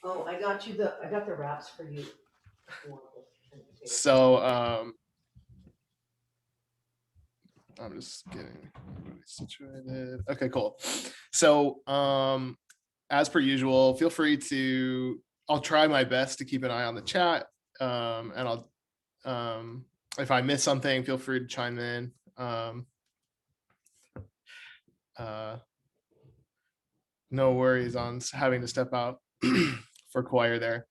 Oh, I got the wraps for you. So I'm just getting situated. Okay, cool. So as per usual, feel free to, I'll try my best to keep an eye on the chat. And I'll if I miss something, feel free to chime in. Uh no worries on having to step out for choir there.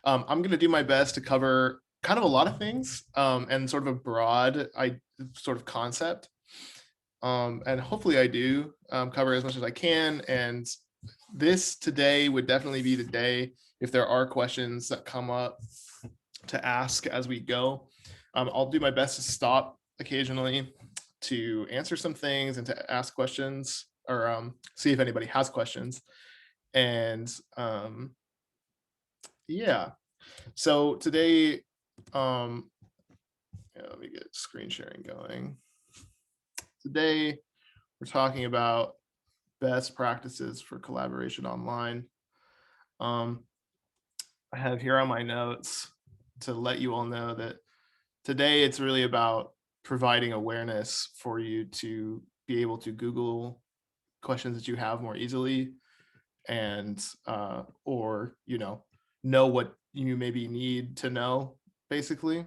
I'm going to do my best to cover kind of a lot of things, and sort of a broad sort of concept. And hopefully I do cover as much as I can. And this today would definitely be the day if there are questions that come up to ask as we go. I'll do my best to stop occasionally to answer some things and to ask questions, or see if anybody has questions. And yeah, so today, yeah, let me get screen sharing going. Today, we're talking about best practices for collaboration online. Um, I have here on my notes to let you all know that today it's really about providing awareness for you to be able to Google questions that you have more easily, and or know what you maybe need to know, basically.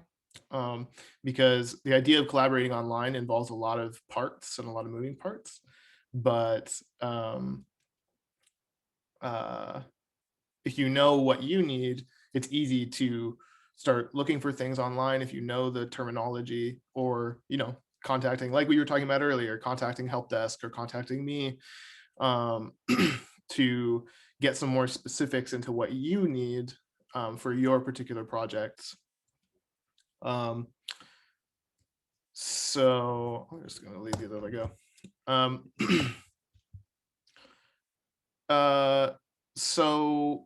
Because the idea of collaborating online involves a lot of parts and a lot of moving parts, but uh, if you know what you need, it's easy to start looking for things online if you know the terminology, or contacting, like we were talking about earlier, contacting help desk or contacting me, um, to get some more specifics into what you need, for your particular projects. Um, so I'm just going to leave you there. I go. Um, so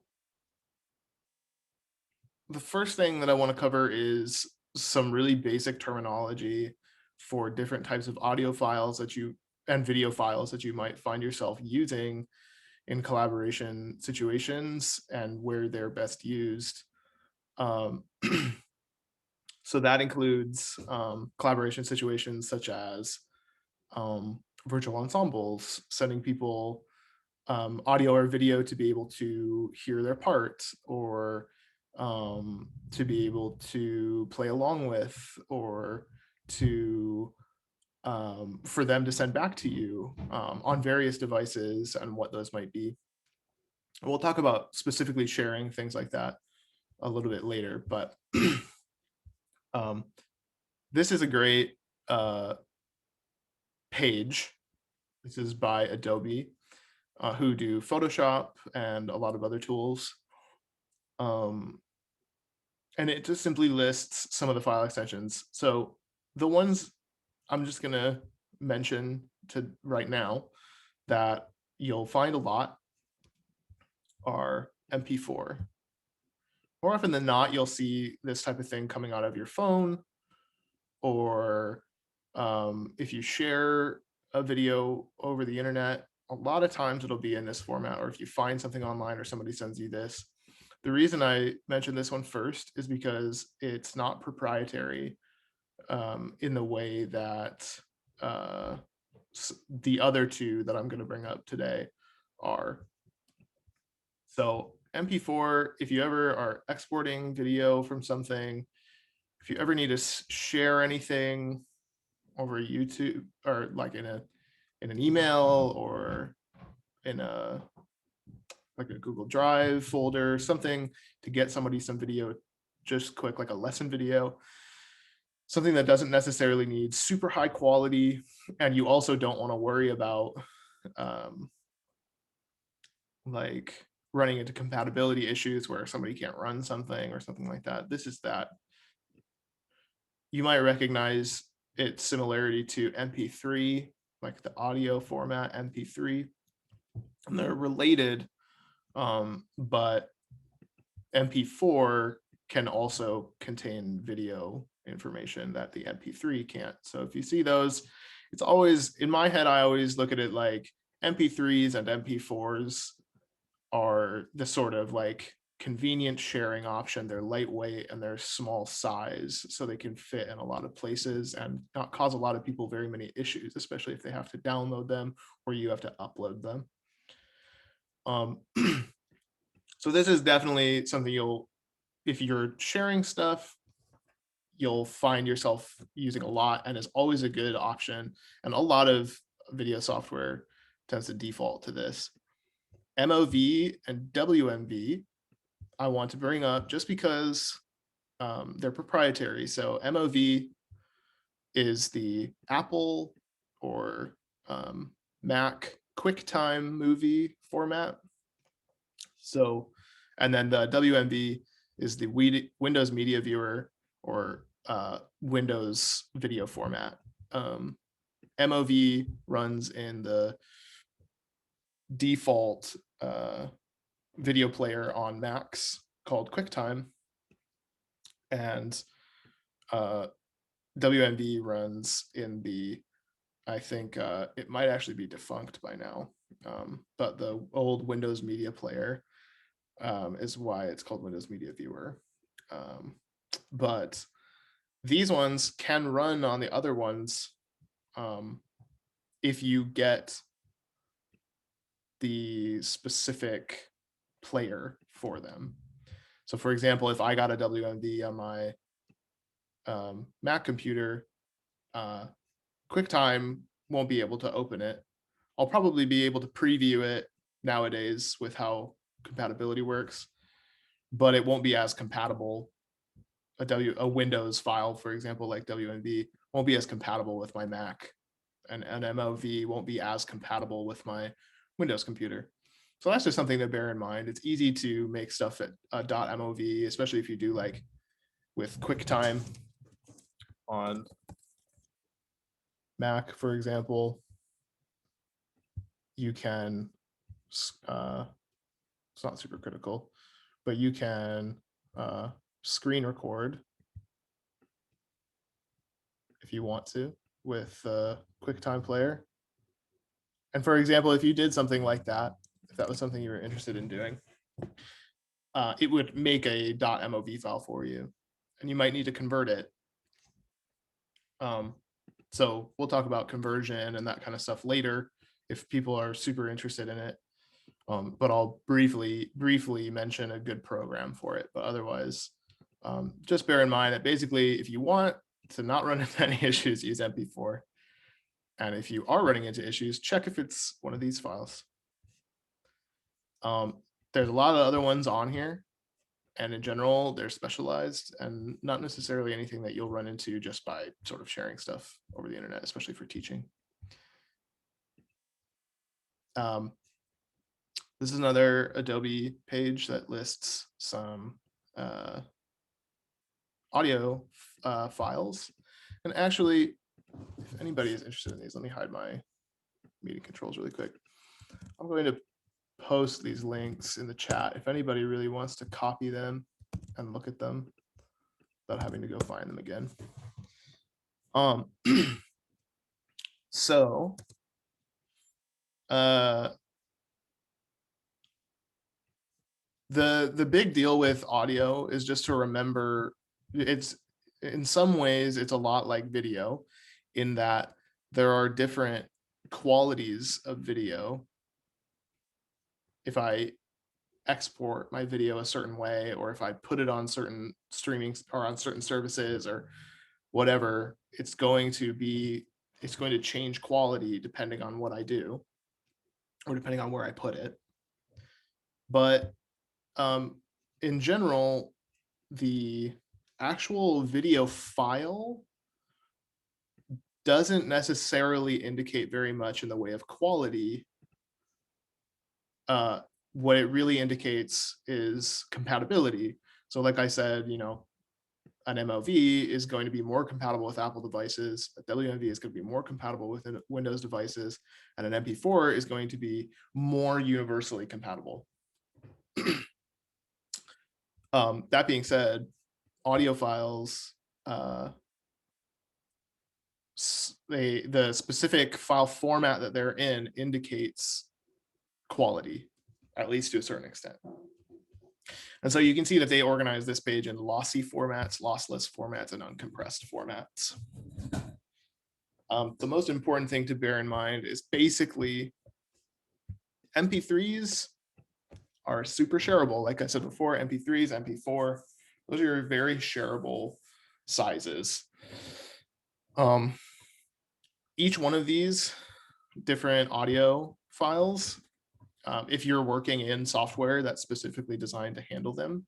the first thing that I want to cover is some really basic terminology for different types of audio files that you and video files that you might find yourself using in collaboration situations, and where they're best used. Um, so that includes collaboration situations such as virtual ensembles, sending people audio or video to be able to hear their parts, or to be able to play along with, or to for them to send back to you on various devices, and what those might be. We'll talk about specifically sharing things like that a little bit later, but um, this is a great uh, page. This is by Adobe, who do Photoshop and a lot of other tools. Um, and it just simply lists some of the file extensions. So the ones I'm just going to mention to right now that you'll find a lot are MP4. More often than not, you'll see this type of thing coming out of your phone, or if you share a video over the internet, a lot of times it'll be in this format, or if you find something online or somebody sends you this. The reason I mentioned this one first is because it's not proprietary, in the way that uh, the other two that I'm going to bring up today are. So MP4, if you ever are exporting video from something, if you ever need to share anything over YouTube, or like in an email, or in a like a Google Drive folder, something to get somebody some video just quick, like a lesson video, something that doesn't necessarily need super high quality, and you also don't want to worry about um, like running into compatibility issues where somebody can't run something or something like that. This is that. You might recognize its similarity to MP3, like the audio format MP3, and they're related, but MP4 can also contain video information that the MP3 can't. So if you see those, it's always in my head, I always look at it like MP3s and MP4s are the sort of like convenient sharing option. They're lightweight and they're small size, so they can fit in a lot of places and not cause a lot of people very many issues, especially if they have to download them or you have to upload them. So this is definitely something if you're sharing stuff, you'll find yourself using a lot, and is always a good option. And a lot of video software tends to default to this. MOV and WMV, I want to bring up just because they're proprietary. So MOV is the Apple or Mac QuickTime movie format. So, and then the WMV is the Windows Media Viewer or Windows video format. MOV runs in the default video player on Macs called QuickTime, and WMV runs in the, I think it might actually be defunct by now, but the old Windows Media Player is why it's called Windows Media Viewer. But these ones can run on the other ones if you get the specific player for them. So for example, if I got a WMV on my Mac computer, QuickTime won't be able to open it. I'll probably be able to preview it nowadays with how compatibility works, but it won't be as compatible. A Windows file, for example, like WMV, won't be as compatible with my Mac, and an MOV won't be as compatible with my Windows computer. So that's just something to bear in mind. It's easy to make stuff at .mov, especially if you do like with QuickTime on Mac, for example. You can, it's not super critical, but you can screen record if you want to with QuickTime Player. And for example, if you did something like that, if that was something you were interested in doing, it would make a .mov file for you, and you might need to convert it. So we'll talk about conversion and that kind of stuff later if people are super interested in it. But I'll briefly mention a good program for it. But otherwise, just bear in mind that basically, if you want to not run into any issues, use MP4. And if you are running into issues, check if it's one of these files. There's a lot of other ones on here, and in general, they're specialized and not necessarily anything that you'll run into just by sort of sharing stuff over the internet, especially for teaching. This is another Adobe page that lists some audio files. And actually, if anybody is interested in these, let me hide my meeting controls really quick. I'm going to post these links in the chat if anybody really wants to copy them and look at them without having to go find them again. So the big deal with audio is just to remember, it's in some ways it's a lot like video in that there are different qualities of video. If I export my video a certain way, or if I put it on certain streaming or on certain services or whatever, it's going to change quality depending on what I do or depending on where I put it. But in general, the actual video file doesn't necessarily indicate very much in the way of quality. What it really indicates is compatibility. So like I said, an MOV is going to be more compatible with Apple devices, a WMV is going to be more compatible with Windows devices, and an MP4 is going to be more universally compatible. That being said, audio files, the specific file format that they're in indicates quality, at least to a certain extent. And so you can see that they organize this page in lossy formats, lossless formats, and uncompressed formats. The most important thing to bear in mind is basically MP3s are super shareable. Like I said before, MP3s, MP4, those are very shareable sizes. Each one of these different audio files, if you're working in software that's specifically designed to handle them,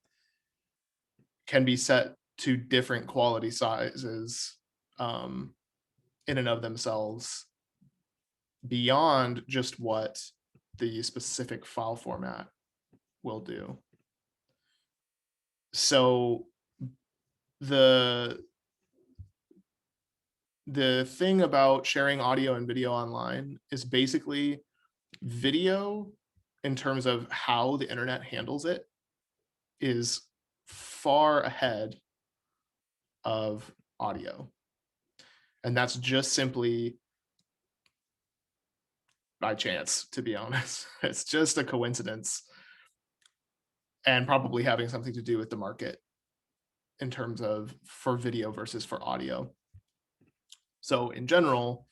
can be set to different quality sizes in and of themselves beyond just what the specific file format will do. So the thing about sharing audio and video online is basically video, in terms of how the internet handles it, is far ahead of audio. And that's just simply by chance, to be honest. It's just a coincidence, and probably having something to do with the market in terms of for video versus for audio. So in general,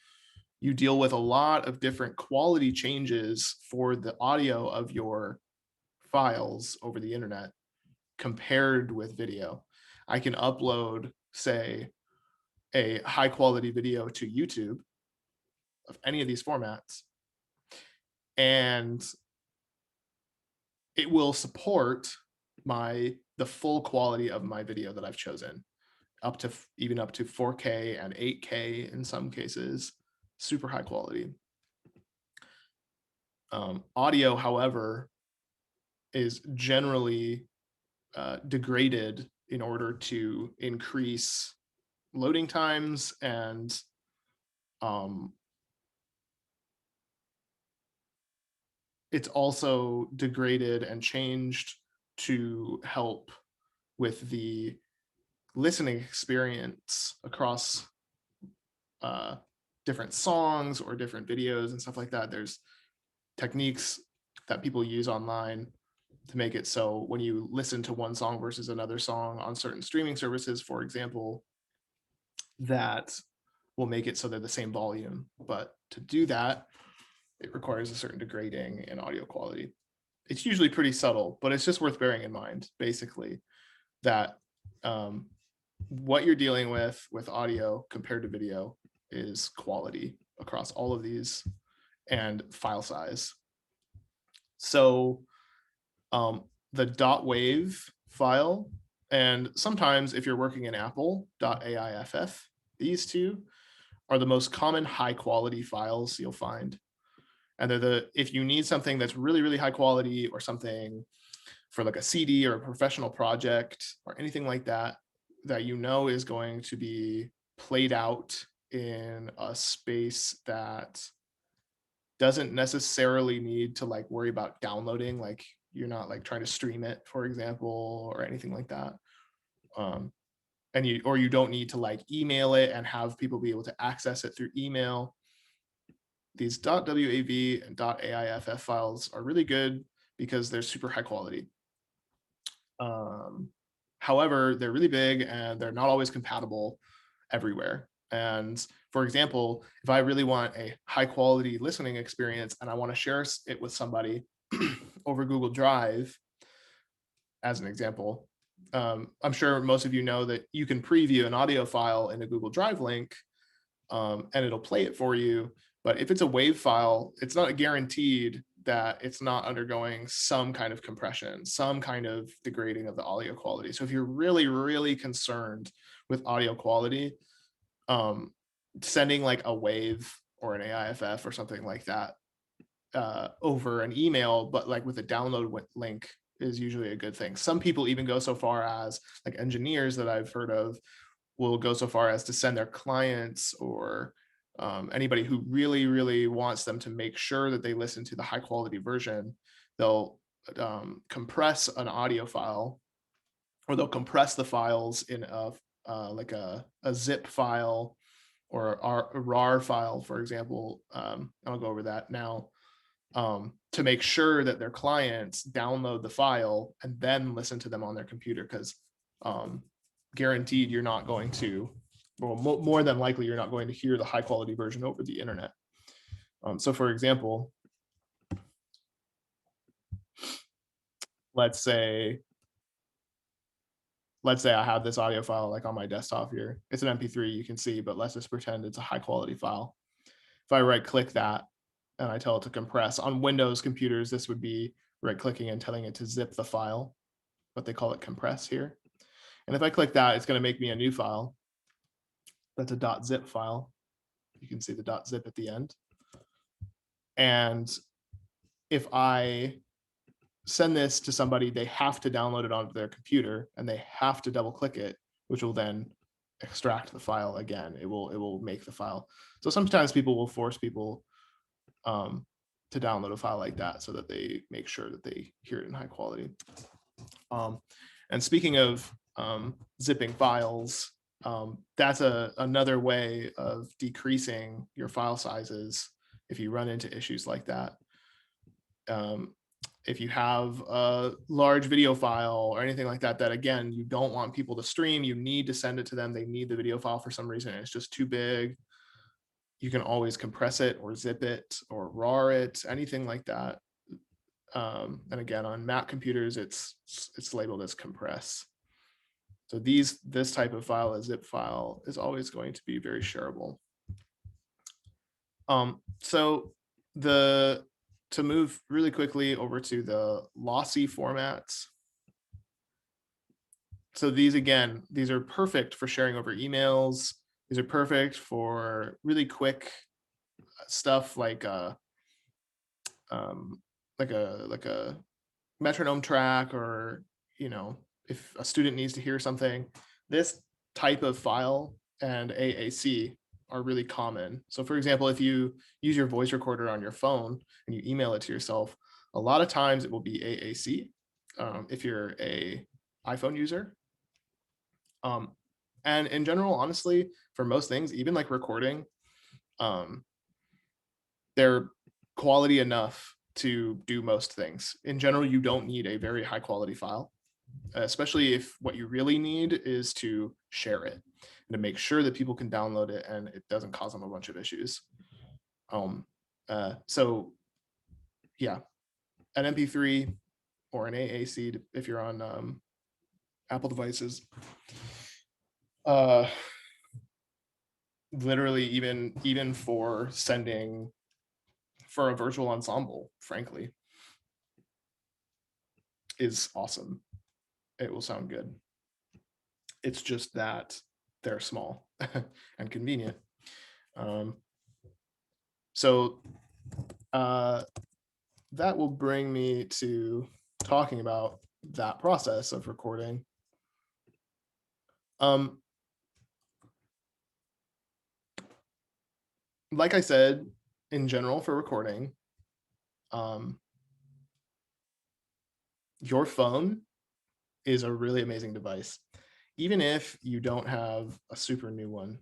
you deal with a lot of different quality changes for the audio of your files over the internet compared with video. I can upload, say, a high quality video to YouTube of any of these formats, and it will support the full quality of my video that I've chosen, up to even up to 4K and 8K in some cases, super high quality. Audio, however, is generally degraded in order to increase loading times, and it's also degraded and changed to help with the listening experience across different songs or different videos and stuff like that. There's techniques that people use online to make it so when you listen to one song versus another song on certain streaming services, for example, that will make it so they're the same volume. But to do that, it requires a certain degrading in audio quality. It's usually pretty subtle, but it's just worth bearing in mind, basically, that what you're dealing with audio compared to video is quality across all of these, and file size. So the .wave file, and sometimes if you're working in Apple, .aiff, these two are the most common high quality files you'll find. And they're if you need something that's really, really high quality, or something for like a CD or a professional project or anything like that, that you know is going to be played out in a space that doesn't necessarily need to like worry about downloading, like you're not like trying to stream it, for example, or anything like that. And you don't need to like email it and have people be able to access it through email. These .wav and .aiff files are really good because they're super high quality. However, they're really big and they're not always compatible everywhere. And for example, if I really want a high quality listening experience and I want to share it with somebody over Google Drive, as an example, I'm sure most of you know that you can preview an audio file in a Google Drive link, and it'll play it for you. But if it's a WAV file, it's not guaranteed that it's not undergoing some kind of compression, some kind of degrading of the audio quality. So if you're really, really concerned with audio quality, sending like a WAV or an AIFF or something like that over an email, but like with a download link, is usually a good thing. Some people even go so far as, like engineers that I've heard of, will go so far as to send their clients or anybody who really, really wants them to make sure that they listen to the high quality version. They'll compress an audio file, or they'll compress the files in like a zip file or a RAR file, for example. I'll go over that now. to make sure that their clients download the file and then listen to them on their computer, because guaranteed you're not going to, well, more than likely you're not going to hear the high quality version over the internet. So for example, let's say I have this audio file like on my desktop here. It's an MP3, you can see, but let's just pretend it's a high quality file. If I right click that and I tell it to compress, on Windows computers, this would be right clicking and telling it to zip the file, but they call it compress here. And if I click that, it's going to make me a new file. That's a .zip file. You can see the .zip at the end. And if I send this to somebody, they have to download it onto their computer and they have to double click it, which will then extract the file again. It will make the file. So sometimes people will force people to download a file like that so that they make sure that they hear it in high quality. And speaking of zipping files, that's another way of decreasing your file sizes if you run into issues like that. If you have a large video file or anything like that, that again, you don't want people to stream, you need to send it to them, they need the video file for some reason, it's just too big, you can always compress it or zip it or RAR it, anything like that. And again, on Mac computers, it's labeled as compress. So this type of file, a zip file, is always going to be very shareable. So to move really quickly over to the lossy formats. So these are perfect for sharing over emails. These are perfect for really quick stuff like a metronome track, or if a student needs to hear something. This type of file and AAC are really common. So for example, if you use your voice recorder on your phone and you email it to yourself, a lot of times it will be AAC if you're a iPhone user. And in general, honestly, for most things, even like recording, they're quality enough to do most things. In general, you don't need a very high quality file, especially if what you really need is to share it and to make sure that people can download it and it doesn't cause them a bunch of issues. So yeah, an MP3 or an AAC if you're on Apple devices. Literally even for sending for a virtual ensemble, frankly, is awesome. It will sound good. It's just that they're small and convenient. So that will bring me to talking about that process of recording. Like I said, in general for recording, your phone is a really amazing device, even if you don't have a super new one.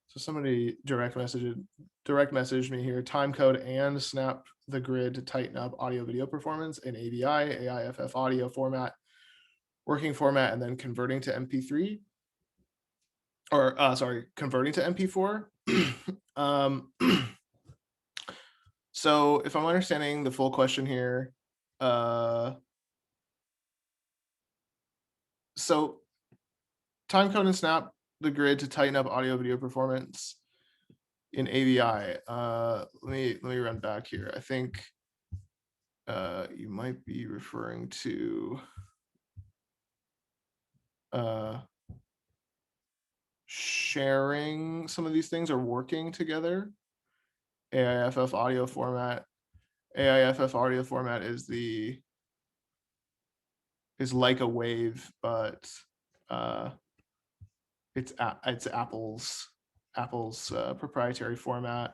So somebody direct messaged me here, time code and snap the grid to tighten up audio video performance in AVI, AIFF audio format, working format, and then converting to MP3, or converting to MP4. So if I'm understanding the full question here, so time code and snap the grid to tighten up audio video performance in AVI. Let me run back here. I think you might be referring to sharing some of these things or working together. AIFF audio format. AIFF audio format is like a wave, but it's Apple's proprietary format.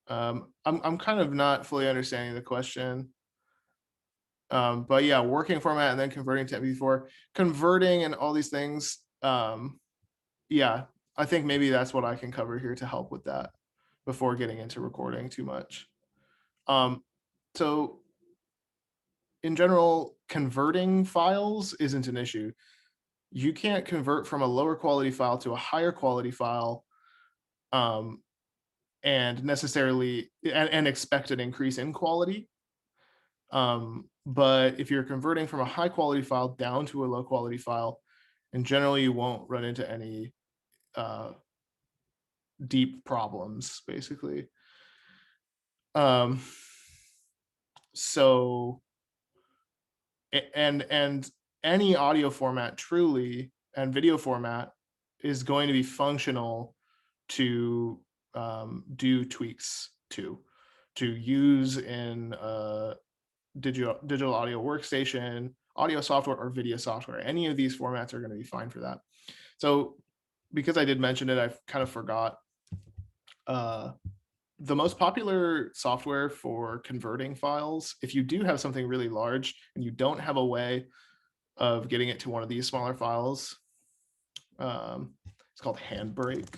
I'm kind of not fully understanding the question. But yeah, working format and then converting to MP4. Converting and all these things Yeah, I think maybe that's what I can cover here to help with that before getting into recording too much. So in general, converting files isn't an issue. You can't convert from a lower quality file to a higher quality file, um, and necessarily and expect an increase in quality. But if you're converting from a high quality file down to a low quality file, in general, you won't run into any uh, deep problems, basically. Um, so and any audio format truly and video format is going to be functional to do tweaks to use in digital audio workstation, audio software, or video software. Any of these formats are going to be fine for that. So because I did mention it, I kind of forgot. uh, the most popular software for converting files, if you do have something really large and you don't have a way of getting it to one of these smaller files, it's called Handbrake.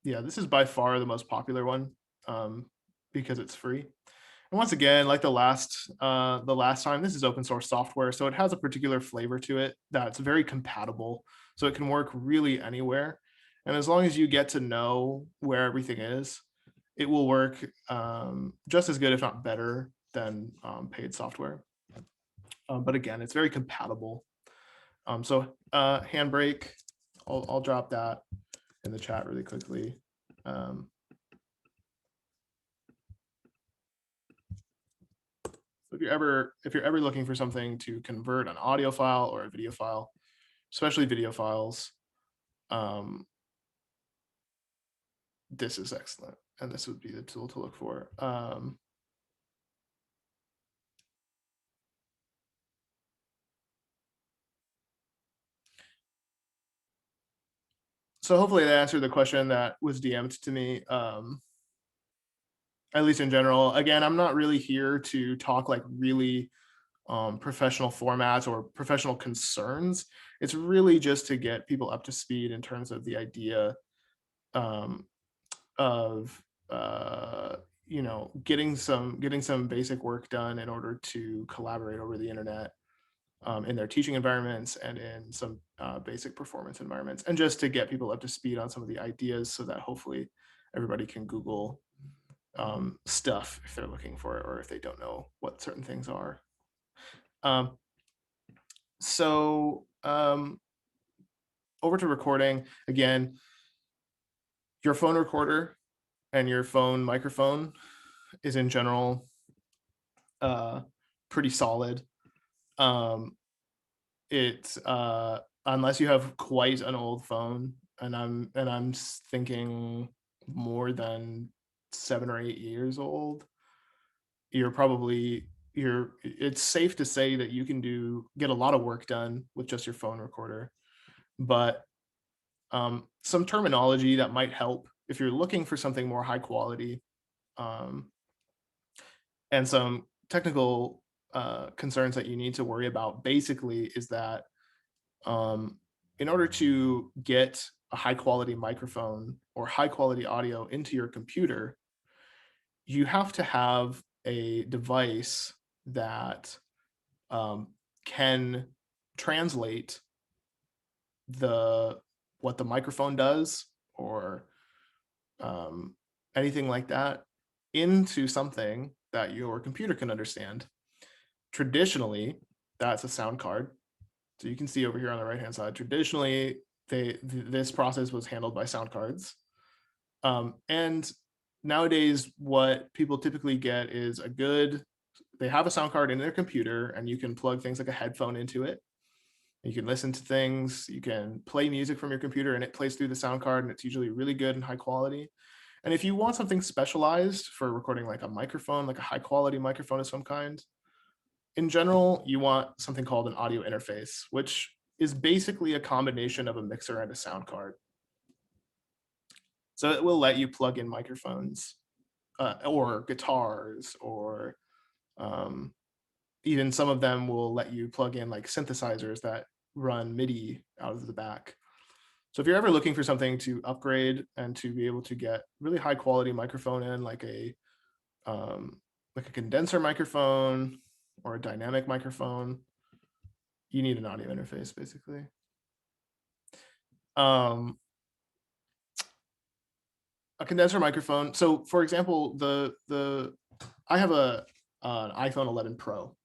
Yeah, this is by far the most popular one, because it's free. And once again, like the last time, this is open source software, so it has a particular flavor to it that's very compatible. So it can work really anywhere. And as long as you get to know where everything is, it will work just as good, if not better, than paid software. But again, it's very compatible. So Handbrake, I'll drop that in the chat really quickly. So if you're ever looking for something to convert an audio file or a video file, especially video files, this is excellent, and this would be the tool to look for. So hopefully that answered the question that was DM'd to me. At least in general. Again, I'm not really here to talk like really professional formats or professional concerns. It's really just to get people up to speed in terms of the idea um, of getting some basic work done in order to collaborate over the internet in their teaching environments and in some basic performance environments, and just to get people up to speed on some of the ideas so that hopefully everybody can Google stuff if they're looking for it or if they don't know what certain things are. Um, so over to recording again. Your phone recorder and your phone microphone is in general pretty solid. Um, it's unless you have quite an old phone, and I'm thinking more than 7 or 8 years old, it's safe to say that you can get a lot of work done with just your phone recorder. But some terminology that might help if you're looking for something more high quality, um, and some technical concerns that you need to worry about basically is that in order to get a high quality microphone or high quality audio into your computer, you have to have a device that um, can translate the what the microphone does or um, anything like that into something that your computer can understand. Traditionally, that's a sound card. So you can see over here on the right hand side, traditionally, this process was handled by sound cards. And nowadays, what people typically get is they have a sound card in their computer, and you can plug things like a headphone into it. You can listen to things, you can play music from your computer, and it plays through the sound card, and it's usually really good and high quality. And if you want something specialized for recording like a microphone, like a high quality microphone of some kind, in general, you want something called an audio interface, which is basically a combination of a mixer and a sound card. So it will let you plug in microphones or guitars or even some of them will let you plug in like synthesizers that run MIDI out of the back. So if you're ever looking for something to upgrade and to be able to get really high quality microphone in, like a condenser microphone or a dynamic microphone, you need an audio interface basically. A condenser microphone. So for example, I have an iPhone 11 Pro,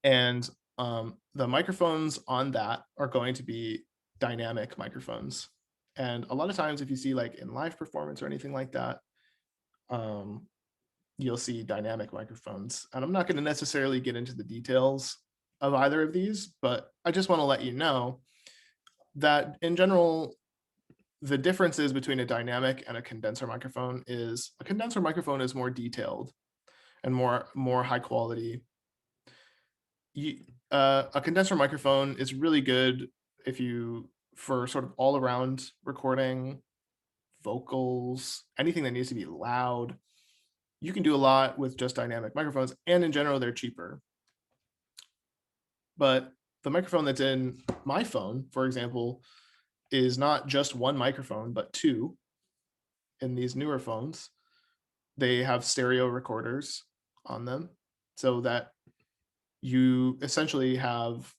and the microphones on that are going to be dynamic microphones. And a lot of times if you see like in live performance or anything like that, you'll see dynamic microphones. And I'm not going to necessarily get into the details of either of these, but I just want to let you know that in general, the differences between a dynamic and a condenser microphone is a condenser microphone is more detailed and more high quality. A condenser microphone is really good for sort of all around recording, vocals, anything that needs to be loud. You can do a lot with just dynamic microphones, and in general, they're cheaper. But the microphone that's in my phone, for example, is not just one microphone, but two. In these newer phones, they have stereo recorders on them, so that you essentially have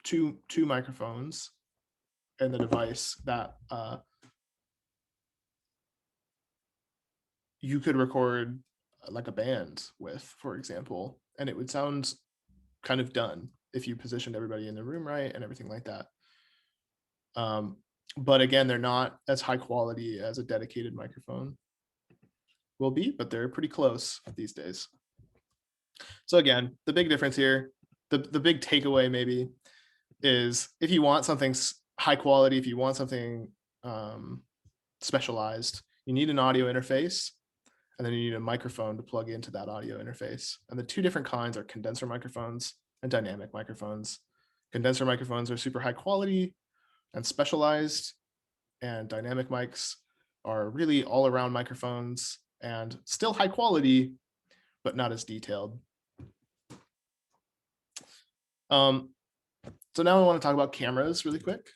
two microphones in the device that you could record like a band with, for example, and it would sound kind of done if you positioned everybody in the room right and everything like that. But again, they're not as high quality as a dedicated microphone will be, but they're pretty close these days. So again, the big difference here, the big takeaway maybe, is if you want something high quality, if you want something specialized, you need an audio interface, and then you need a microphone to plug into that audio interface. And the two different kinds are condenser microphones and dynamic microphones. Condenser microphones are super high quality and specialized, and dynamic mics are really all around microphones and still high quality, but not as detailed. So now I want to talk about cameras really quick.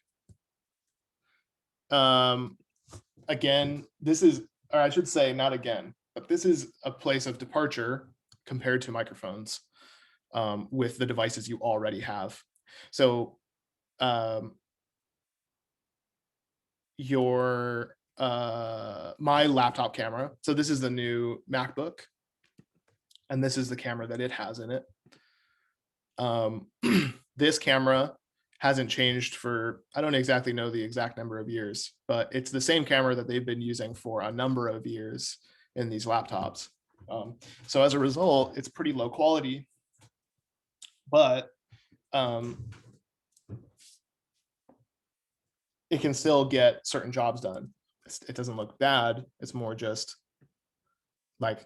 Again, this is, or I should say not again, but this is a place of departure compared to microphones with the devices you already have. So my laptop camera, so this is the new MacBook, and this is the camera that it has in it. This camera hasn't changed for, I don't exactly know the exact number of years, but it's the same camera that they've been using for a number of years in these laptops. So as a result, it's pretty low quality, but it can still get certain jobs done. It doesn't look bad. It's more just like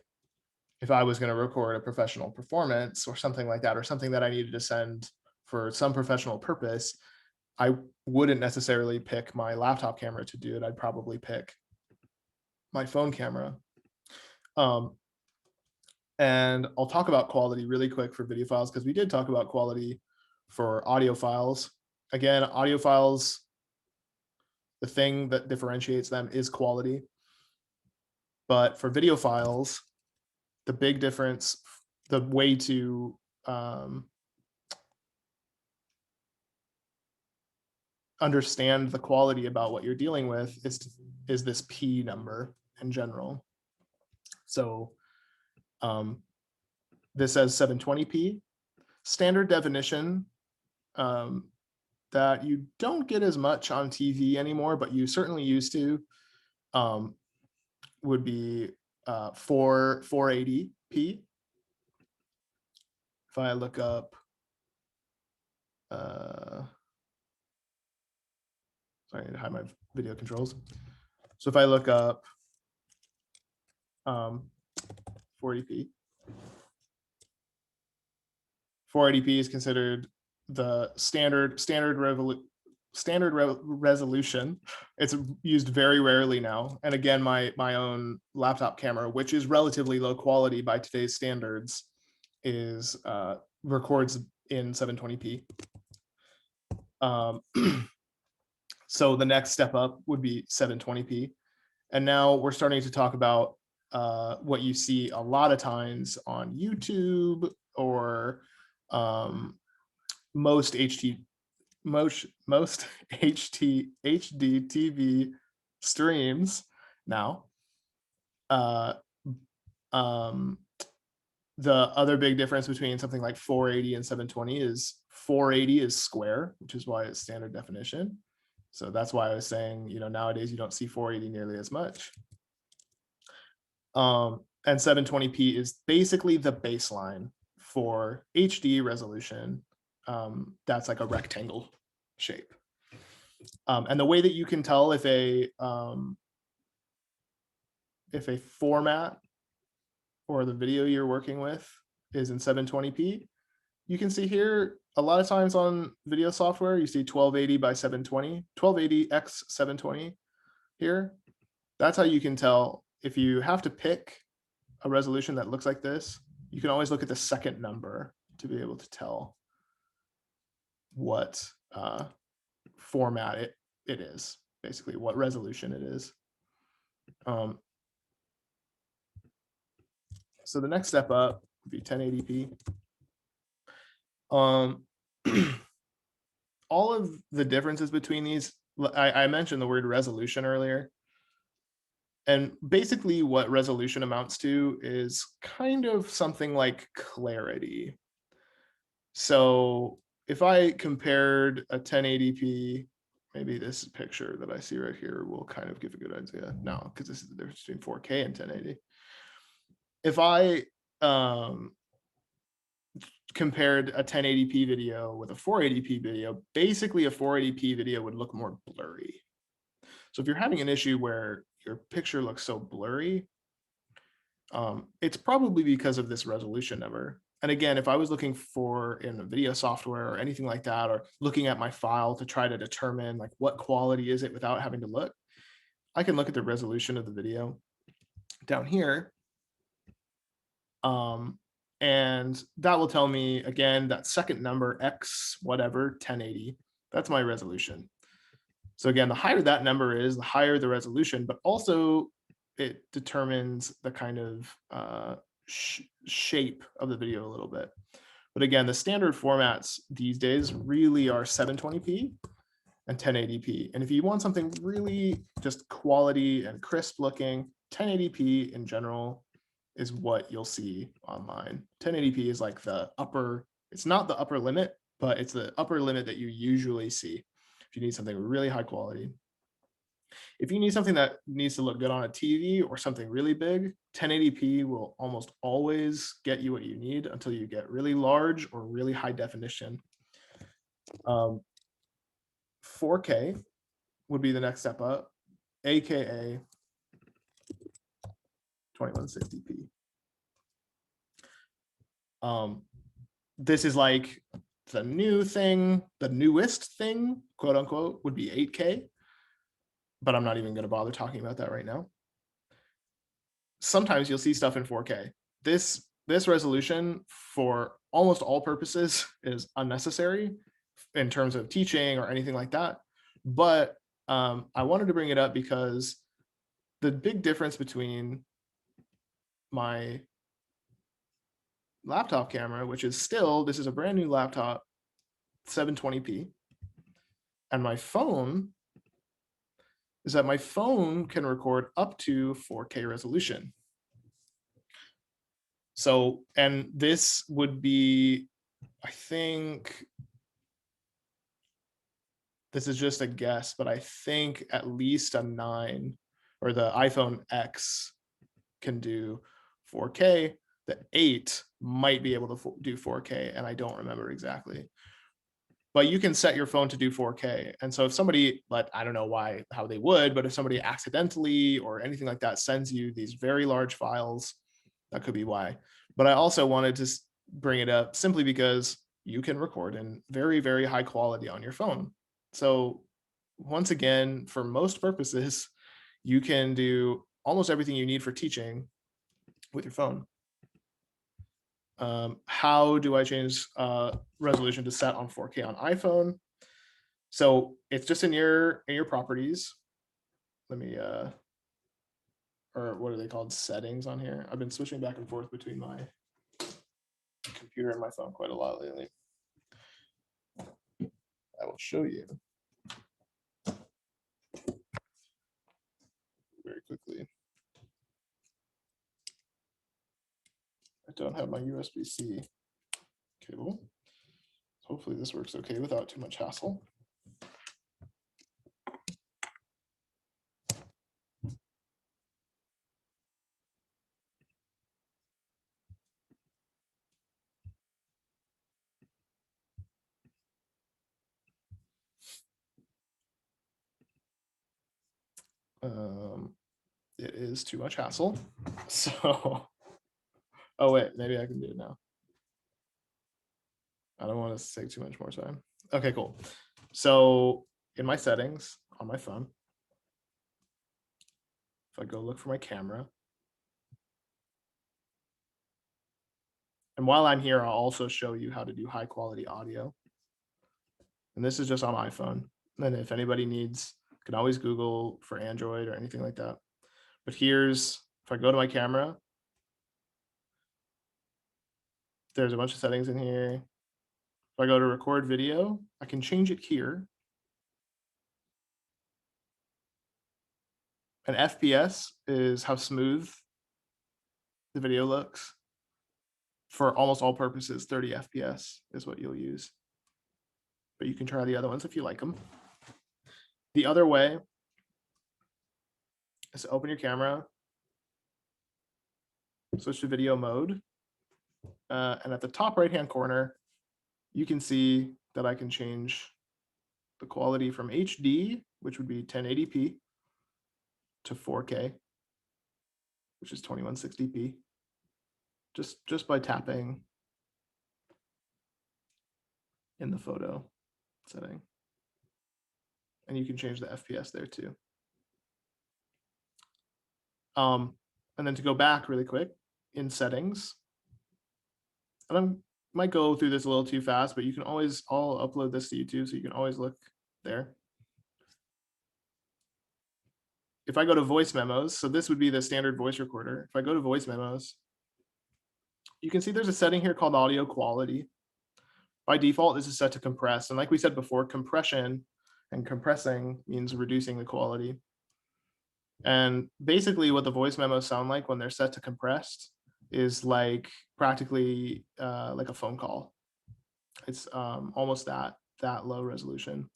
if I was going to record a professional performance or something like that, or something that I needed to send for some professional purpose, I wouldn't necessarily pick my laptop camera to do it. I'd probably pick my phone camera. And I'll talk about quality really quick for video files, because we did talk about quality for audio files. Again, audio files, the thing that differentiates them is quality. But for video files, the big difference, the way to understand the quality about what you're dealing with is this P number in general. So this says 720p. Standard definition that you don't get as much on TV anymore, but you certainly used to, would be 480p. If I look up, sorry, I need to hide my video controls. So if I look up 480p, 480p is considered the standard resolution. It's used very rarely now. And again, my own laptop camera, which is relatively low quality by today's standards, is records in 720p. So the next step up would be 720p. And now we're starting to talk about what you see a lot of times on YouTube or most HD TV streams now. The other big difference between something like 480 and 720 is 480 is square, which is why it's standard definition. So that's why I was saying, nowadays you don't see 480 nearly as much. And 720p is basically the baseline for HD resolution. That's like a rectangle shape. And the way that you can tell if a format or the video you're working with is in 720p, you can see here a lot of times on video software, you see 1280 by 720, 1280 x 720 here. That's how you can tell. If you have to pick a resolution that looks like this, you can always look at the second number to be able to tell what format it is, basically what resolution it is. So the next step up would be 1080p. All of the differences between these, I mentioned the word resolution earlier. And basically what resolution amounts to is kind of something like clarity. So if I compared a 1080p, maybe this picture that I see right here will kind of give a good idea. No, because this is the difference between 4K and 1080. If I compared a 1080p video with a 480p video, basically a 480p video would look more blurry. So if you're having an issue where your picture looks so blurry, it's probably because of this resolution number. And again, if I was looking for in a video software or anything like that, or looking at my file to try to determine like what quality is it without having to look, I can look at the resolution of the video down here. And that will tell me, again, that second number, X whatever, 1080, that's my resolution. So again, the higher that number is, the higher the resolution, but also it determines the kind of shape of the video a little bit. But again, the standard formats these days really are 720p and 1080p. And if you want something really just quality and crisp looking, 1080p in general is what you'll see online. 1080p is like the upper, it's not the upper limit, but it's the upper limit that you usually see if you need something really high quality. If you need something that needs to look good on a TV or something really big, 1080p will almost always get you what you need until you get really large or really high definition. 4K would be the next step up, aka 2160p. This is like the new thing, the newest thing, quote unquote, would be 8K. But I'm not even going to bother talking about that right now. Sometimes you'll see stuff in 4K. This resolution for almost all purposes is unnecessary in terms of teaching or anything like that. But I wanted to bring it up because the big difference between my laptop camera, which is still, this is a brand new laptop, 720p, and my phone is that my phone can record up to 4K resolution. So, and this would be, I think, this is just a guess, but I think at least a 9 or the iPhone X can do 4K. The 8 might be able to do 4K, and I don't remember exactly. But you can set your phone to do 4K. And so if somebody, but I don't know how they would, but if somebody accidentally or anything like that sends you these very large files, that could be why. But I also wanted to bring it up simply because you can record in very, very high quality on your phone. So once again, for most purposes, you can do almost everything you need for teaching with your phone. How do I change resolution to set on 4K on iPhone? So it's just in your properties. Let me or what are they called? Settings on here. I've been switching back and forth between my computer and my phone quite a lot lately. I will show you very quickly. I don't have my USB-C cable. Hopefully this works okay without too much hassle. It is too much hassle. So, oh wait, maybe I can do it now. I don't want to take too much more time. Okay, cool. So in my settings on my phone, if I go look for my camera, and while I'm here, I'll also show you how to do high quality audio. And this is just on iPhone. And if anybody needs, can always Google for Android or anything like that. But here's, if I go to my camera, there's a bunch of settings in here. If I go to record video, I can change it here. And FPS is how smooth the video looks. For almost all purposes, 30 FPS is what you'll use. But you can try the other ones if you like them. The other way is to open your camera, switch to video mode, and at the top right-hand corner, you can see that I can change the quality from HD, which would be 1080p, to 4K, which is 2160p, just by tapping in the photo setting. And you can change the FPS there too. And then to go back really quick in settings, and I might go through this a little too fast, but you can always, I'll upload this to YouTube, so you can always look there. If I go to voice memos, so this would be the standard voice recorder. If I go to voice memos, you can see there's a setting here called audio quality. By default, this is set to compress. And like we said before, compression and compressing means reducing the quality. And basically what the voice memos sound like when they're set to compressed is like practically like a phone call. It's almost that low resolution.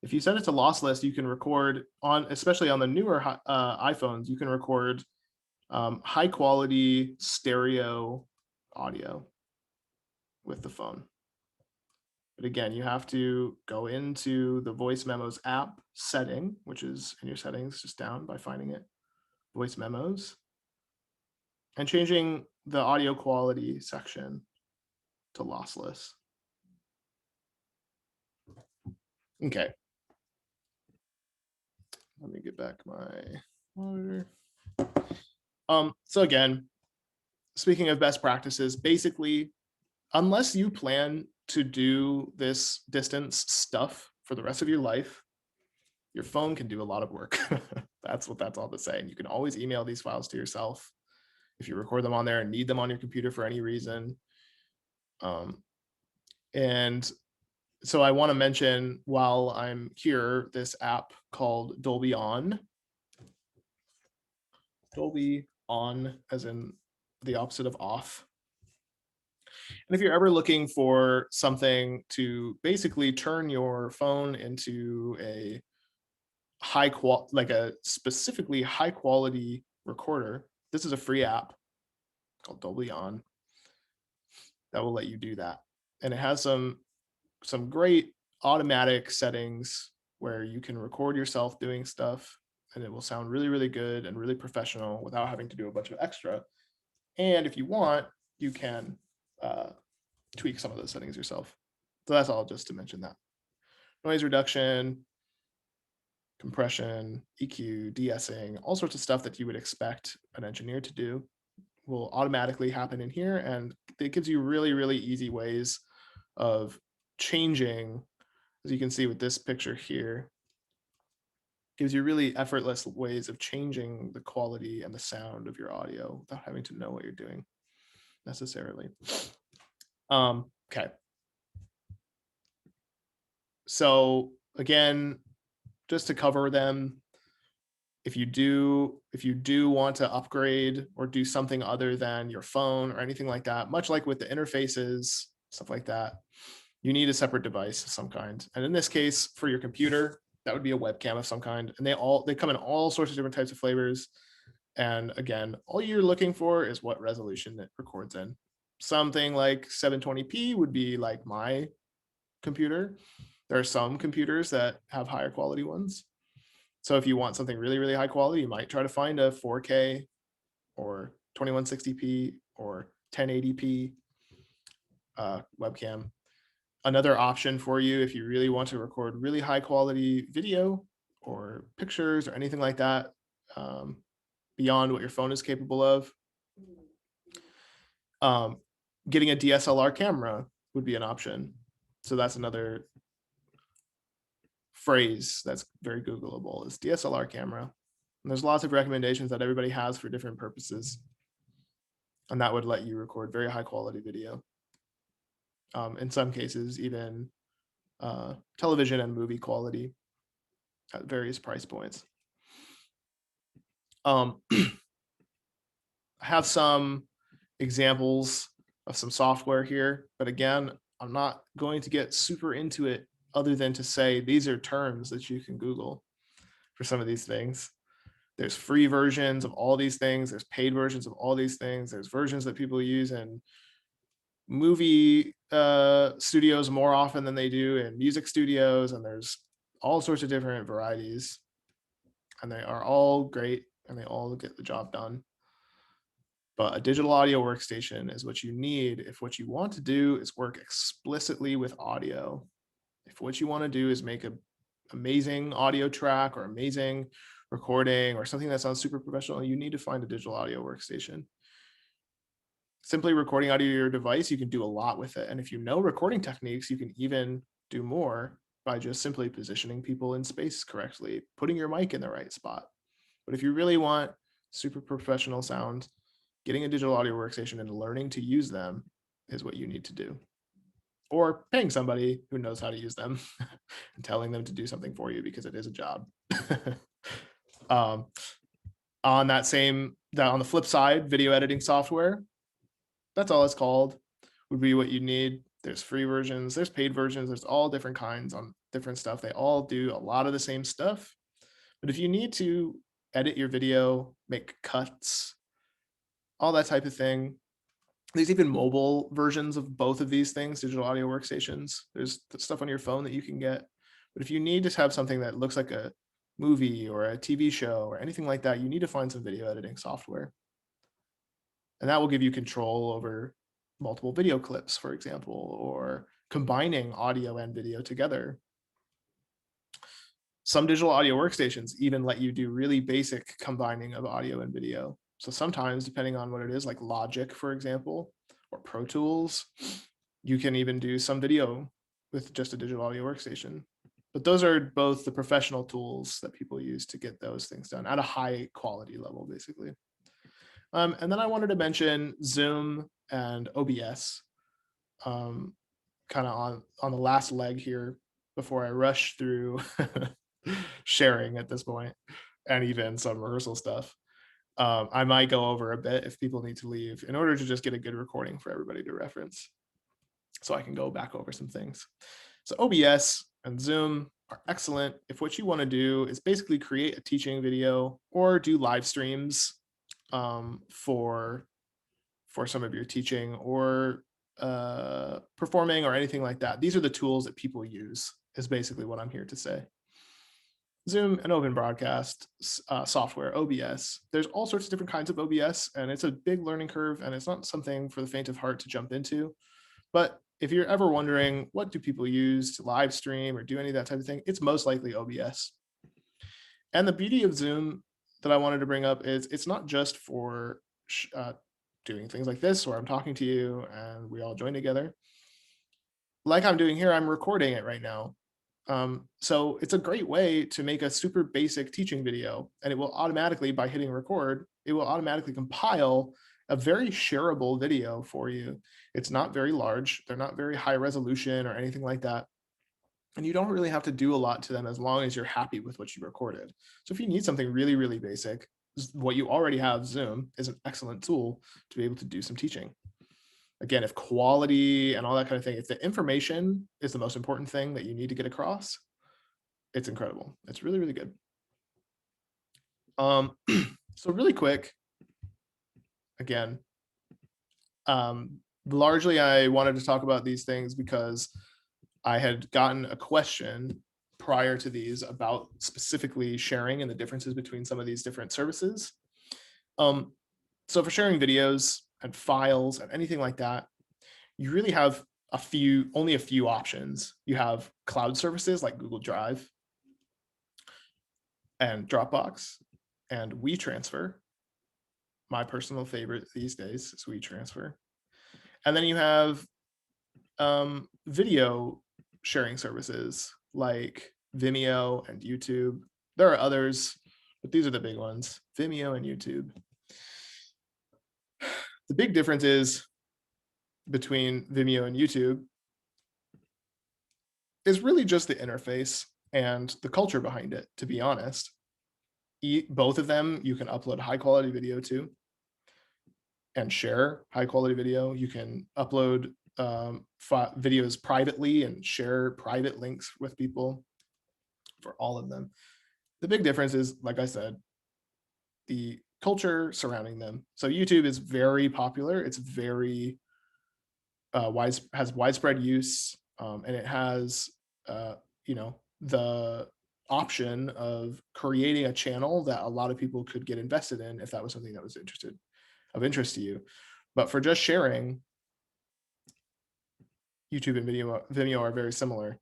If you set it to lossless, you can record on, especially on the newer iPhones, you can record high quality stereo audio with the phone. But again, you have to go into the voice memos app setting, which is in your settings, just down by finding it, voice memos, and changing the audio quality section to lossless. Okay. Let me get back my monitor. So again, speaking of best practices, basically, unless you plan to do this distance stuff for the rest of your life, your phone can do a lot of work. That's all to say. And you can always email these files to yourself if you record them on there and need them on your computer for any reason. And so I want to mention, while I'm here, this app called Dolby On. Dolby On as in the opposite of off. And if you're ever looking for something to basically turn your phone into a like a specifically high quality recorder, this is a free app called Dolby On that will let you do that. And it has some great automatic settings where you can record yourself doing stuff and it will sound really, really good and really professional without having to do a bunch of extra. And if you want, you can tweak some of those settings yourself. So that's all, just to mention that. Noise reduction, compression, EQ, de-essing, all sorts of stuff that you would expect an engineer to do will automatically happen in here, and it gives you really, really easy ways of changing, as you can see with this picture here, gives you really effortless ways of changing the quality and the sound of your audio without having to know what you're doing necessarily. Okay. So again, just to cover them, if you do want to upgrade or do something other than your phone or anything like that, much like with the interfaces, stuff like that, you need a separate device of some kind. And in this case, for your computer, that would be a webcam of some kind. And they come in all sorts of different types of flavors. And again, all you're looking for is what resolution it records in. Something like 720p would be like my computer. There are some computers that have higher quality ones. So if you want something really, really high quality, you might try to find a 4K or 2160p or 1080p webcam. Another option for you, if you really want to record really high quality video or pictures or anything like that, beyond what your phone is capable of, getting a DSLR camera would be an option. So that's another phrase that's very Googleable, is DSLR camera. And there's lots of recommendations that everybody has for different purposes. And that would let you record very high quality video. In some cases, even television and movie quality at various price points. I have some examples of some software here, but again, I'm not going to get super into it other than to say these are terms that you can Google for some of these things. There's free versions of all these things. There's paid versions of all these things. There's versions that people use in movie studios more often than they do in music studios. And there's all sorts of different varieties. And they are all great and they all get the job done. But a digital audio workstation is what you need if what you want to do is work explicitly with audio. If what you want to do is make an amazing audio track or amazing recording or something that sounds super professional, you need to find a digital audio workstation. Simply recording audio your device, you can do a lot with it. And if you know recording techniques, you can even do more by just simply positioning people in space correctly, putting your mic in the right spot. But if you really want super professional sound, getting a digital audio workstation and learning to use them is what you need to do. Or paying somebody who knows how to use them and telling them to do something for you, because it is a job. On the flip side, video editing software, that's all it's called, would be what you need. There's free versions, there's paid versions, there's all different kinds on different stuff. They all do a lot of the same stuff. But if you need to edit your video, make cuts, all that type of thing, there's even mobile versions of both of these things, digital audio workstations. There's stuff on your phone that you can get. But if you need to have something that looks like a movie or a TV show or anything like that, you need to find some video editing software. And that will give you control over multiple video clips, for example, or combining audio and video together. Some digital audio workstations even let you do really basic combining of audio and video. So sometimes, depending on what it is, like Logic, for example, or Pro Tools, you can even do some video with just a digital audio workstation. But those are both the professional tools that people use to get those things done at a high quality level, basically. And then I wanted to mention Zoom and OBS, kind of on the last leg here before I rush through sharing at this point, and even some rehearsal stuff. I might go over a bit if people need to leave in order to just get a good recording for everybody to reference, so I can go back over some things. So OBS and Zoom are excellent if what you want to do is basically create a teaching video or do live streams for some of your teaching or performing or anything like that. These are the tools that people use, is basically what I'm here to say. Zoom and Open Broadcast software, OBS. There's all sorts of different kinds of OBS, and it's a big learning curve, and it's not something for the faint of heart to jump into. But if you're ever wondering, what do people use to live stream or do any of that type of thing, it's most likely OBS. And the beauty of Zoom that I wanted to bring up is it's not just for doing things like this where I'm talking to you and we all join together. Like I'm doing here, I'm recording it right now. So it's a great way to make a super basic teaching video, and it will automatically, by hitting record, it will automatically compile a very shareable video for you. It's not very large, they're not very high resolution or anything like that. And you don't really have to do a lot to them as long as you're happy with what you recorded. So if you need something really, really basic, what you already have, Zoom, is an excellent tool to be able to do some teaching. Again, if quality and all that kind of thing, if the information is the most important thing that you need to get across, it's incredible. It's really, really good. So really quick, again, largely I wanted to talk about these things because I had gotten a question prior to these about specifically sharing and the differences between some of these different services. So for sharing videos and files and anything like that, you really have only a few options. You have cloud services like Google Drive and Dropbox and WeTransfer. My personal favorite these days is WeTransfer. And then you have video sharing services like Vimeo and YouTube. There are others, but these are the big ones, Vimeo and YouTube. The big difference is between Vimeo and YouTube is really just the interface and the culture behind it, to be honest. Both of them you can upload high quality video to and share high quality video. You can upload videos privately and share private links with people for all of them. The big difference is, like I said, the culture surrounding them. So YouTube is very popular. It's very has widespread use, and it has the option of creating a channel that a lot of people could get invested in if that was something that was of interest to you. But for just sharing, YouTube and Vimeo are very similar.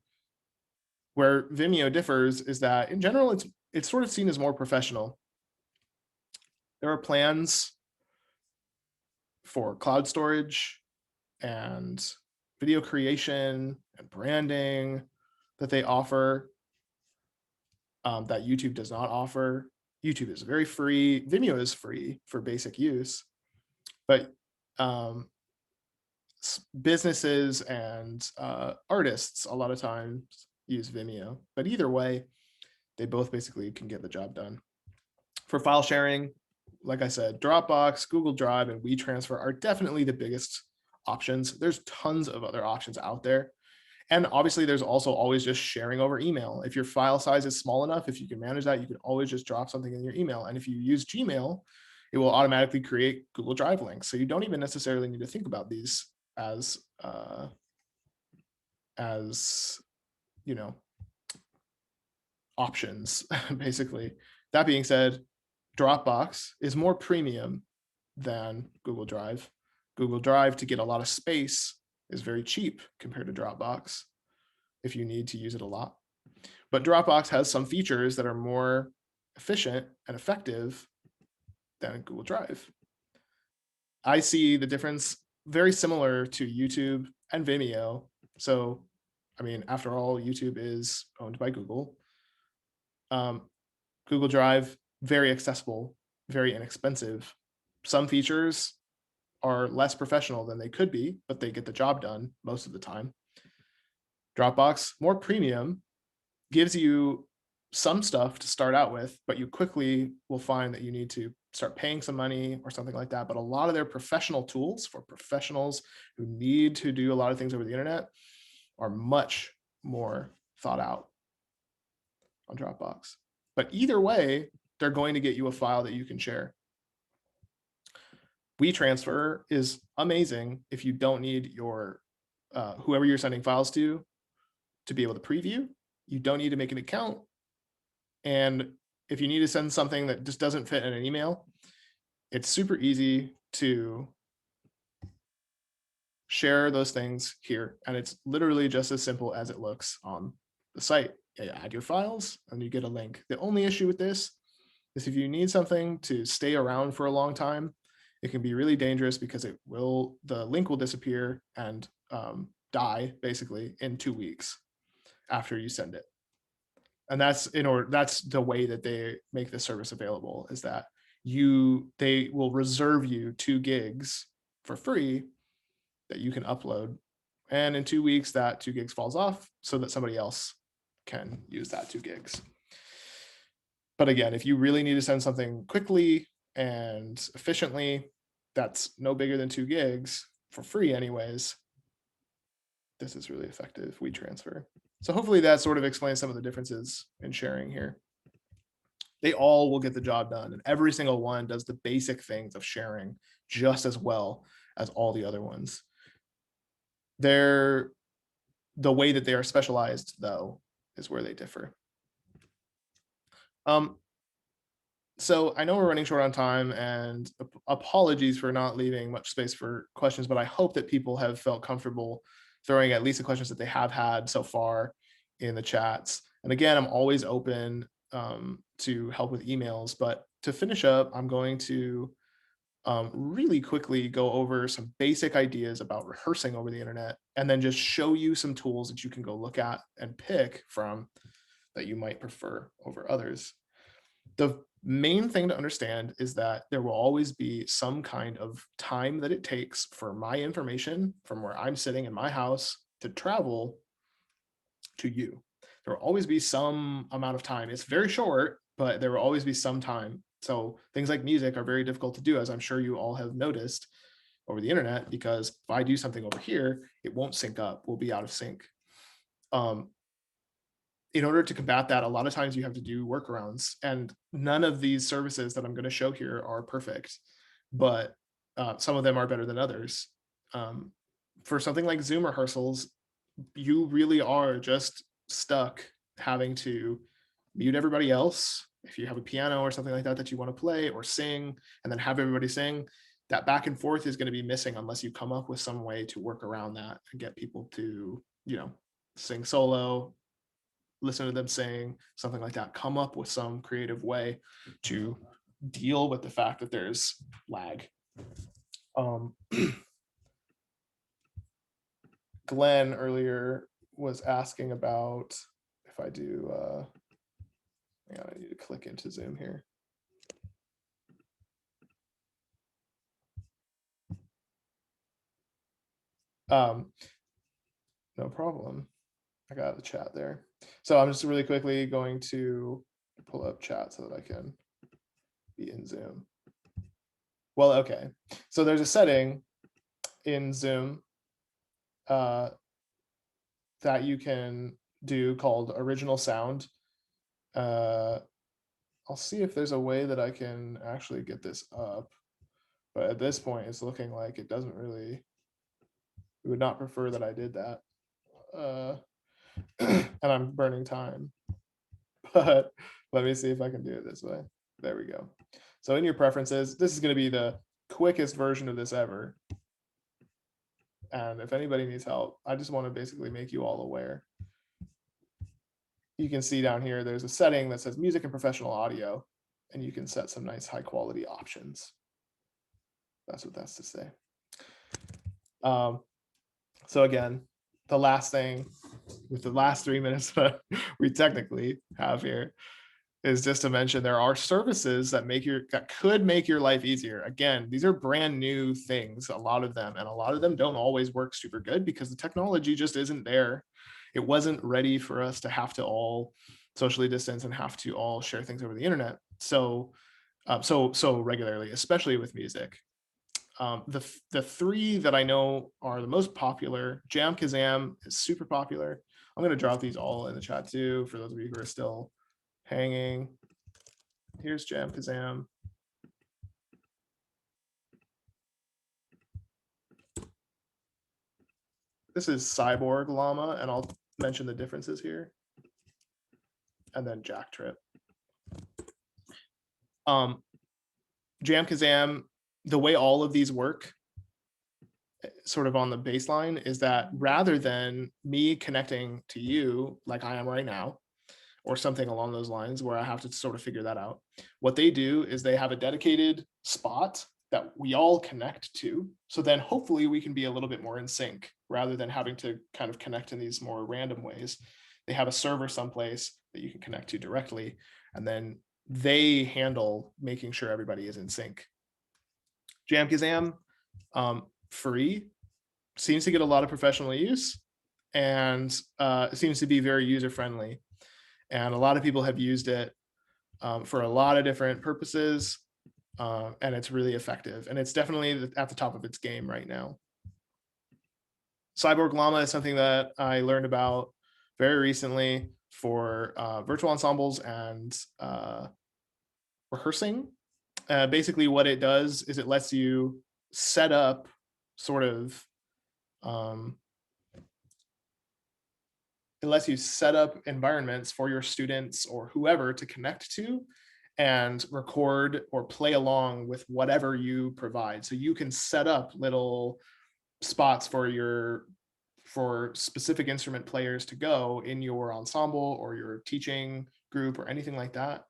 Where Vimeo differs is that in general, it's sort of seen as more professional. There are plans for cloud storage and video creation and branding that they offer that YouTube does not offer. YouTube is very free. Vimeo is free for basic use, but businesses and artists a lot of times use Vimeo. But either way, they both basically can get the job done. For file sharing, like I said, Dropbox, Google Drive, and WeTransfer are definitely the biggest options. There's tons of other options out there. And obviously, there's also always just sharing over email. If your file size is small enough, if you can manage that, you can always just drop something in your email. And if you use Gmail, it will automatically create Google Drive links. So you don't even necessarily need to think about these as options, basically. That being said, Dropbox is more premium than Google Drive. Google Drive, to get a lot of space, is very cheap compared to Dropbox if you need to use it a lot. But Dropbox has some features that are more efficient and effective than Google Drive. I see the difference very similar to YouTube and Vimeo. So, I mean, after all, YouTube is owned by Google. Google Drive, very accessible, very inexpensive. Some features are less professional than they could be, but they get the job done most of the time. Dropbox, more premium, gives you some stuff to start out with, but you quickly will find that you need to start paying some money or something like that. But a lot of their professional tools for professionals who need to do a lot of things over the internet are much more thought out on Dropbox. But either way, they're going to get you a file that you can share. WeTransfer is amazing if you don't need your whoever you're sending files to be able to preview. You don't need to make an account. And if you need to send something that just doesn't fit in an email, it's super easy to share those things here. And it's literally just as simple as it looks on the site. You add your files and you get a link. The only issue with this is if you need something to stay around for a long time It can be really dangerous because the link will disappear and die basically in 2 weeks after you send it. And that's the way that they make the service available, is that they will reserve you 2 gigs for free that you can upload. And in 2 weeks, that 2 gigs falls off so that somebody else can use that 2 gigs. But again, if you really need to send something quickly and efficiently, that's no bigger than 2 gigs for free anyways. This is really effective WeTransfer. So hopefully that sort of explains some of the differences in sharing here. They all will get the job done, and every single one does the basic things of sharing just as well as all the other ones. The way that they are specialized, though, is where they differ. So I know we're running short on time, and apologies for not leaving much space for questions, but I hope that people have felt comfortable throwing at least the questions that they have had so far in the chats. And again, I'm always open to help with emails, but to finish up, I'm going to really quickly go over some basic ideas about rehearsing over the internet, and then just show you some tools that you can go look at and pick from that you might prefer over others. The main thing to understand is that there will always be some kind of time that it takes for my information from where I'm sitting in my house to travel to you. There will always be some amount of time. It's very short, but there will always be some time. So things like music are very difficult to do, as I'm sure you all have noticed over the internet, because if I do something over here, it won't sync up. We'll be out of sync. In order to combat that, a lot of times you have to do workarounds, and none of these services that I'm going to show here are perfect, but some of them are better than others. For something like Zoom rehearsals, you really are just stuck having to mute everybody else. If you have a piano or something like that that you want to play or sing, and then have everybody sing, that back and forth is going to be missing unless you come up with some way to work around that and get people to, sing solo, listen to them sing, something like that. Come up with some creative way to deal with the fact that there's lag. Glenn earlier was asking about if I do, hang on, I need to click into Zoom here. No problem. I got the chat there. So I'm just really quickly going to pull up chat so that I can be in Zoom. Well, okay. So there's a setting in Zoom that you can do called original sound. I'll see if there's a way that I can actually get this up, but at this point it's looking like it doesn't really, we would not prefer that I did that. And I'm burning time, but let me see if I can do it this way. There we go. So in your preferences, this is going to be the quickest version of this ever. And if anybody needs help, I just want to basically make you all aware. You can see down here, there's a setting that says music and professional audio, and you can set some nice high quality options. That's what that's to say. So again, the last thing with the last 3 minutes that we technically have here is just to mention there are services that could make your life easier. Again, these are brand new things, a lot of them, and a lot of them don't always work super good because the technology just isn't there. It wasn't ready for us to have to all socially distance and have to all share things over the internet so regularly, especially with music. The 3 that I know are the most popular, Jam Kazam is super popular. I'm going to drop these all in the chat too for those of you who are still hanging. Here's Jam Kazam. This is Cyborg Llama, and I'll mention the differences here. And then Jack Trip. Jam Kazam, the way all of these work, sort of on the baseline, is that rather than me connecting to you like I am right now, or something along those lines where I have to sort of figure that out, what they do is they have a dedicated spot that we all connect to. So then hopefully we can be a little bit more in sync rather than having to kind of connect in these more random ways. They have a server someplace that you can connect to directly, and then they handle making sure everybody is in sync. Jamkazam, free, seems to get a lot of professional use, and it seems to be very user friendly. And a lot of people have used it for a lot of different purposes, and it's really effective. And it's definitely at the top of its game right now. Cyborg Llama is something that I learned about very recently for virtual ensembles and rehearsing. Basically, what it does is it lets you set up sort of it lets you set up environments for your students or whoever to connect to and record or play along with whatever you provide. So you can set up little spots for specific instrument players to go in your ensemble or your teaching group or anything like that.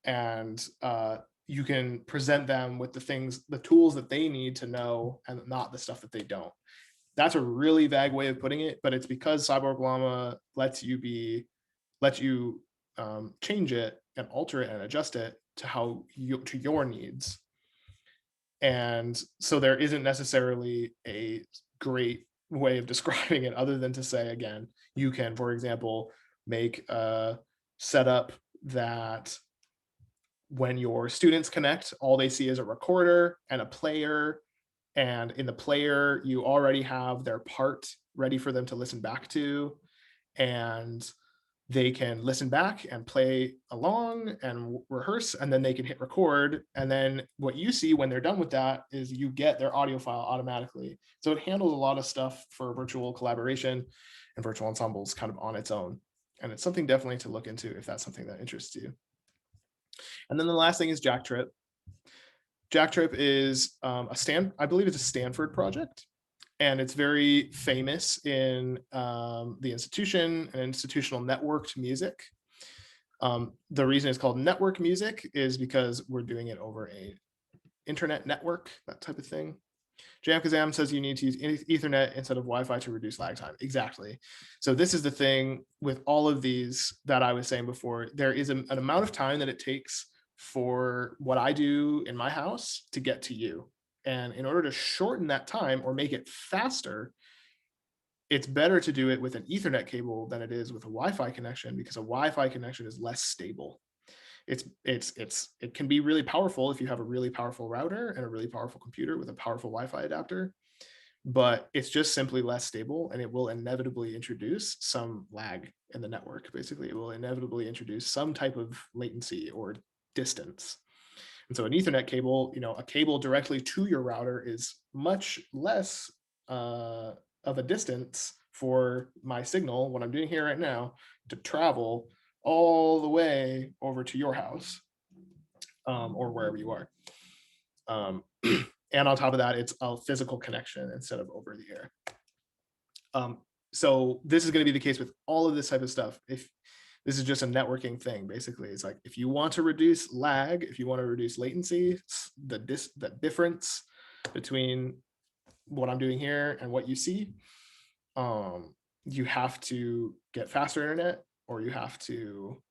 And you can present them with the tools that they need to know, and not the stuff that they don't. That's a really vague way of putting it, but it's because Cyborg Llama lets you change it and alter it and adjust it to your needs. And so there isn't necessarily a great way of describing it other than to say, again, you can, for example, make a setup that when your students connect, all they see is a recorder and a player. And in the player, you already have their part ready for them to listen back to. And they can listen back and play along and rehearse, and then they can hit record. And then what you see when they're done with that is you get their audio file automatically. So it handles a lot of stuff for virtual collaboration and virtual ensembles kind of on its own. And it's something definitely to look into if that's something that interests you. And then the last thing is Jacktrip. Jacktrip is I believe it's a Stanford project, and it's very famous in the institution and institutional networked music. The reason it's called network music is because we're doing it over a internet network, that type of thing. Jamkazam says you need to use Ethernet instead of Wi-Fi to reduce lag time. Exactly. So this is the thing with all of these that I was saying before. There is an amount of time that it takes for what I do in my house to get to you. And in order to shorten that time or make it faster, it's better to do it with an Ethernet cable than it is with a Wi-Fi connection, because a Wi-Fi connection is less stable. It can be really powerful if you have a really powerful router and a really powerful computer with a powerful Wi-Fi adapter, but it's just simply less stable, and it will inevitably introduce some lag in the network. Basically, it will inevitably introduce some type of latency or distance. And so an Ethernet cable, a cable directly to your router is much less of a distance for my signal, what I'm doing here right now, to travel all the way over to your house or wherever you are. And on top of that, it's a physical connection instead of over the air. So this is going to be the case with all of this type of stuff. If this is just a networking thing, basically, it's like if you want to reduce lag, if you want to reduce latency, the difference between what I'm doing here and what you see, you have to get faster internet, or you have to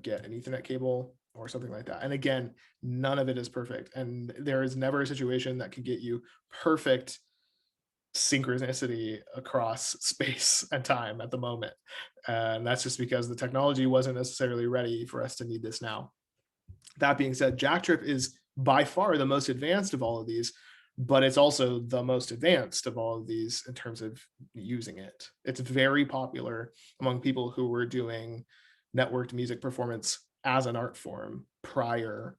get an Ethernet cable or something like that. And again, none of it is perfect, and there is never a situation that can get you perfect synchronicity across space and time at the moment. And that's just because the technology wasn't necessarily ready for us to need this now. That being said, Jacktrip is by far the most advanced of all of these, but it's also the most advanced of all of these in terms of using it. It's very popular among people who were doing networked music performance as an art form prior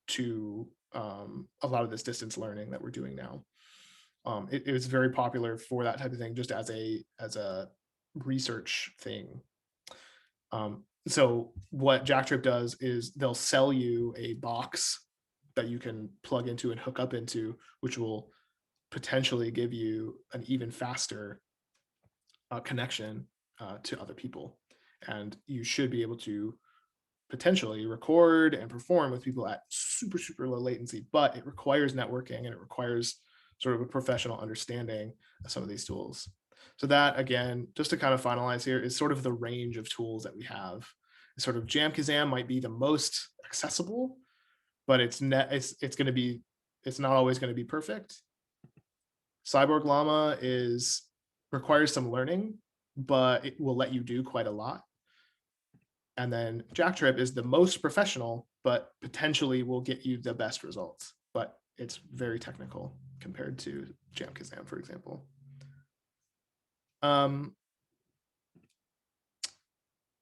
to a lot of this distance learning that we're doing now. It was very popular for that type of thing, just as a research thing. So what Jacktrip does is they'll sell you a box that you can plug into and hook up into, which will potentially give you an even faster connection to other people. And you should be able to potentially record and perform with people at super, super low latency, but it requires networking and it requires sort of a professional understanding of some of these tools. So that, again, just to kind of finalize here, is sort of the range of tools that we have. Sort of Jamkazam might be the most accessible, but it's going to be, it's not always going to be perfect. Cyborg Llama requires some learning, but it will let you do quite a lot. And then Jacktrip is the most professional, but potentially will get you the best results. But it's very technical compared to Jamkazam, for example.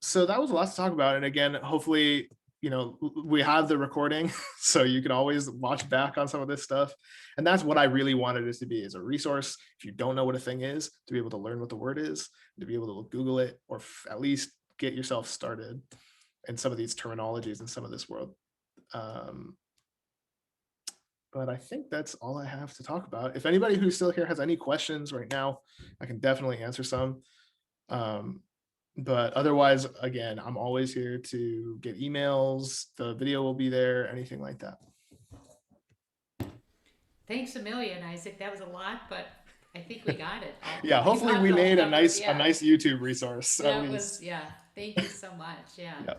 So that was a lot to talk about. And again, hopefully, we have the recording, so you can always watch back on some of this stuff. And that's what I really wanted it to be, as a resource. If you don't know what a thing is, to be able to learn what the word is, to be able to Google it, or at least get yourself started in some of these terminologies in some of this world. But I think that's all I have to talk about. If anybody who's still here has any questions right now, I can definitely answer some. But otherwise, again, I'm always here to get emails. The video will be there, anything like that. Thanks a million, Isaac. That was a lot, but I think we got it. Yeah, hopefully got we it all made a covered. nice Yeah. YouTube resource. At That was, least. yeah. Thank you so much. Yeah. Yeah.